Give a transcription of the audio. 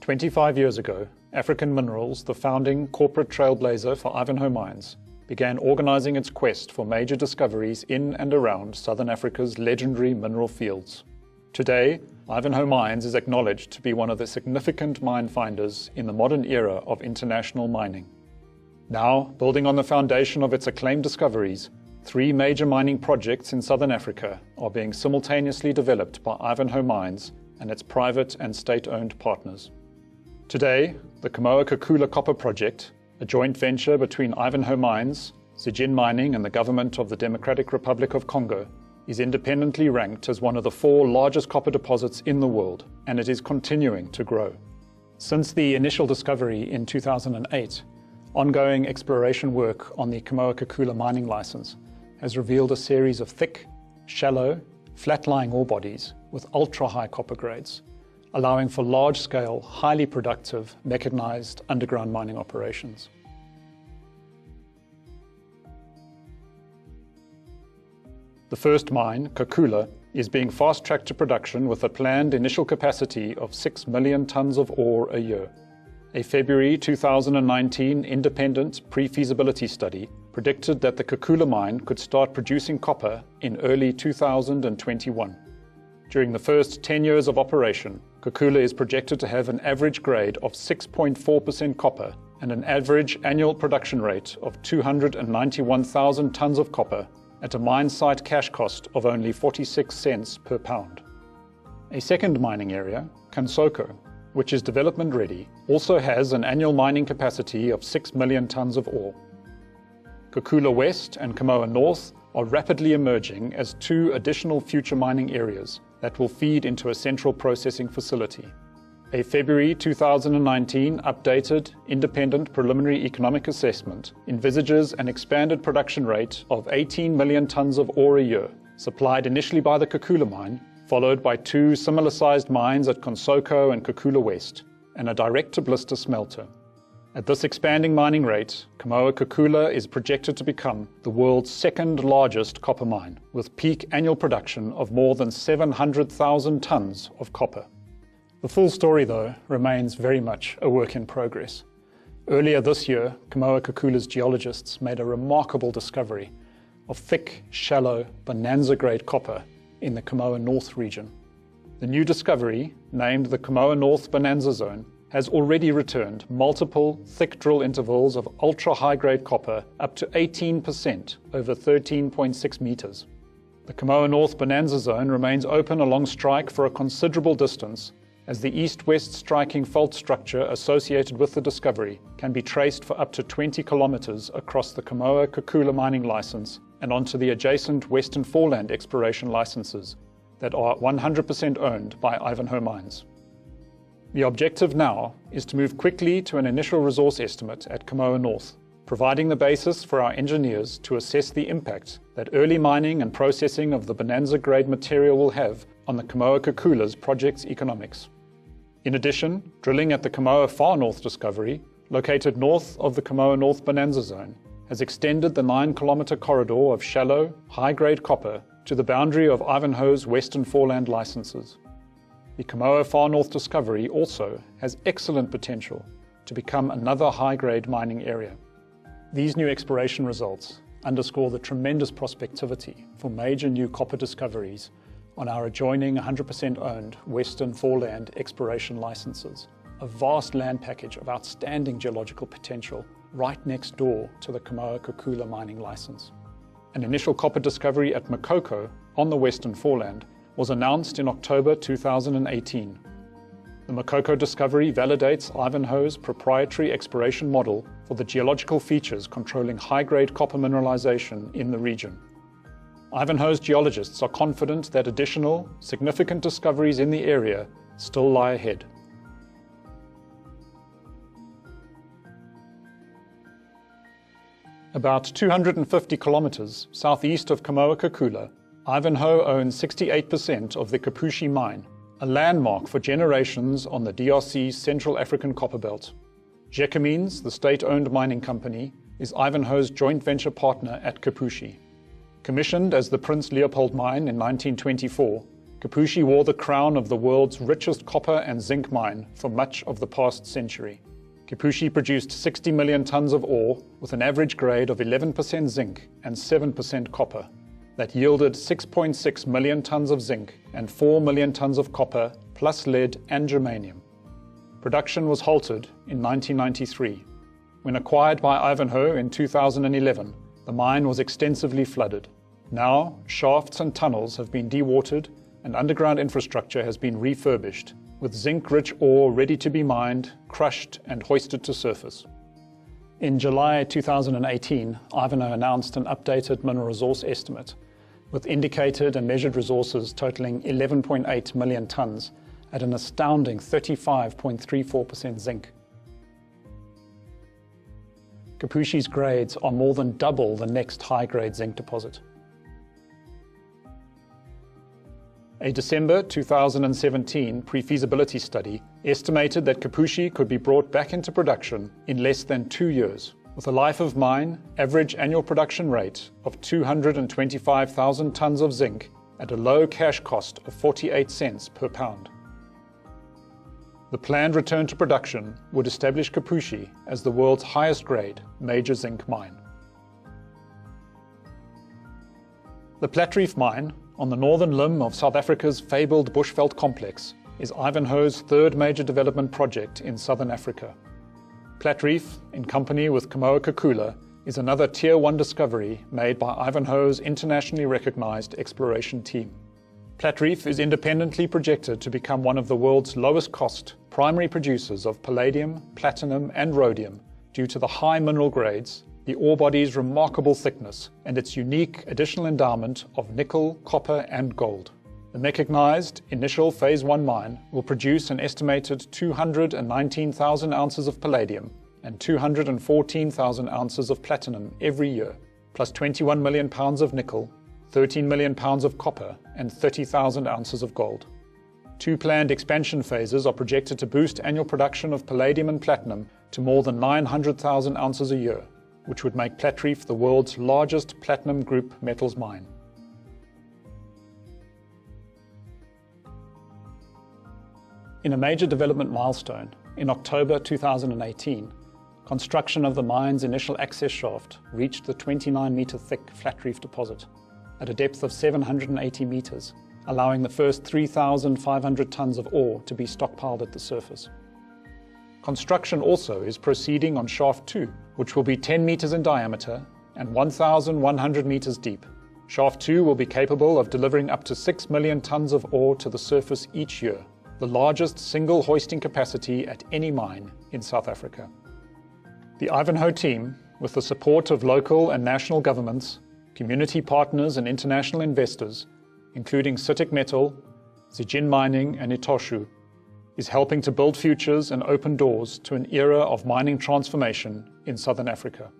25 years ago, African Minerals, the founding corporate trailblazer for Ivanhoe Mines, began organizing its quest for major discoveries in and around Southern Africa's legendary mineral fields. Today, Ivanhoe Mines is acknowledged to be one of the significant mine finders in the modern era of international mining. Now, building on the foundation of its acclaimed discoveries, 3 major mining projects in Southern Africa are being simultaneously developed by Ivanhoe Mines and its private and state-owned partners. Today, the Kamoa-Kakula Copper Project, a joint venture between Ivanhoe Mines, Zijin Mining and the government of the Democratic Republic of Congo, is independently ranked as one of the 4 largest copper deposits in the world, and it is continuing to grow. Since the initial discovery in 2008, ongoing exploration work on the Kamoa-Kakula mining license has revealed a series of thick, shallow, flat-lying ore bodies with ultra-high copper grades, allowing for large-scale, highly productive, mechanized underground mining operations. The first mine, Kakula, is being fast-tracked to production with a planned initial capacity of 6 million tons of ore a year. A February 2019 independent pre-feasibility study predicted that the Kakula mine could start producing copper in early 2021. During the first 10 years of operation, Kakula is projected to have an average grade of 6.4% copper and an average annual production rate of 291,000 tons of copper at a mine site cash cost of only 46 cents per pound. A second mining area, Kansoko, which is development ready, also has an annual mining capacity of 6 million tons of ore. Kakula West and Kamoa North are rapidly emerging as 2 additional future mining areas that will feed into a central processing facility. A February 2019 updated independent preliminary economic assessment envisages an expanded production rate of 18 million tons of ore a year, supplied initially by the Kakula mine, followed by 2 similar-sized mines at Kansoko and Kakula West, and a direct-to-blister smelter. At this expanding mining rate, Kamoa-Kakula is projected to become the world's 2nd largest copper mine, with peak annual production of more than 700,000 tons of copper. The full story, though, remains very much a work in progress. Earlier this year, Kamoa-Kakula's geologists made a remarkable discovery of thick, shallow, bonanza-grade copper in the Kamoa North region. The new discovery, named the Kamoa North Bonanza Zone, has already returned multiple thick drill intervals of ultra-high-grade copper up to 18% over 13.6 meters. The Kamoa North Bonanza Zone remains open along strike for a considerable distance, as the east-west striking fault structure associated with the discovery can be traced for up to 20 kilometers across the Kamoa-Kakula mining license and onto the adjacent Western Foreland exploration licenses that are 100% owned by Ivanhoe Mines. The objective now is to move quickly to an initial resource estimate at Kamoa North, providing the basis for our engineers to assess the impact that early mining and processing of the bonanza-grade material will have on the Kamoa-Kakula's project's economics. In addition, drilling at the Kamoa Far North discovery, located north of the Kamoa North Bonanza Zone, has extended the 9-kilometer corridor of shallow, high-grade copper to the boundary of Ivanhoe's Western Foreland licenses. The Kamoa Far North discovery also has excellent potential to become another high-grade mining area. These new exploration results underscore the tremendous prospectivity for major new copper discoveries on our adjoining 100% owned Western Foreland exploration licenses, a vast land package of outstanding geological potential right next door to the Kamoa-Kakula mining license. An initial copper discovery at Makoko on the Western Foreland was announced in October 2018. The Makoko discovery validates Ivanhoe's proprietary exploration model for the geological features controlling high-grade copper mineralization in the region. Ivanhoe's geologists are confident that additional, significant discoveries in the area still lie ahead. About 250 kilometers southeast of Kamoa-Kakula, Ivanhoe owns 68% of the Kipushi mine, a landmark for generations on the DRC's Central African Copperbelt. Gécamines, the state-owned mining company, is Ivanhoe's joint venture partner at Kipushi. Commissioned as the Prince Leopold mine in 1924, Kipushi wore the crown of the world's richest copper and zinc mine for much of the past century. Kipushi produced 60 million tons of ore with an average grade of 11% zinc and 7% copper. That yielded 6.6 million tons of zinc and 4 million tons of copper, plus lead and germanium. Production was halted in 1993. When acquired by Ivanhoe in 2011, the mine was extensively flooded. Now, shafts and tunnels have been dewatered and underground infrastructure has been refurbished, with zinc-rich ore ready to be mined, crushed and hoisted to surface. In July 2018, Ivanhoe announced an updated mineral resource estimate, with indicated and measured resources totaling 11.8 million tons at an astounding 35.34% zinc. Kipushi's grades are more than double the next high-grade zinc deposit. A December 2017 pre-feasibility study estimated that Kipushi could be brought back into production in less than 2 years, with a life of mine average annual production rate of 225,000 tons of zinc at a low cash cost of 48 cents per pound. The planned return to production would establish Kipushi as the world's highest grade major zinc mine. The Platreef mine, on the northern limb of South Africa's fabled Bushveld complex, is Ivanhoe's third major development project in southern Africa. Platreef, in company with Kamoa-Kakula, is another Tier 1 discovery made by Ivanhoe's internationally recognized exploration team. Platreef is independently projected to become one of the world's lowest cost primary producers of palladium, platinum and rhodium due to the high mineral grades, the ore body's remarkable thickness, and its unique additional endowment of nickel, copper and gold. The mechanized initial Phase 1 mine will produce an estimated 219,000 ounces of palladium and 214,000 ounces of platinum every year, plus 21 million pounds of nickel, 13 million pounds of copper and 30,000 ounces of gold. 2 planned expansion phases are projected to boost annual production of palladium and platinum to more than 900,000 ounces a year, which would make Platreef the world's largest platinum group metals mine. In a major development milestone, in October 2018, construction of the mine's initial access shaft reached the 29-meter thick Platreef deposit at a depth of 780 meters, allowing the first 3,500 tons of ore to be stockpiled at the surface. Construction also is proceeding on Shaft 2, which will be 10 meters in diameter and 1,100 meters deep. Shaft 2 will be capable of delivering up to 6 million tons of ore to the surface each year, the largest single hoisting capacity at any mine in South Africa. The Ivanhoe team, with the support of local and national governments, community partners and international investors, including Citic Metal, Zijin Mining and Etoshu, is helping to build futures and open doors to an era of mining transformation in Southern Africa.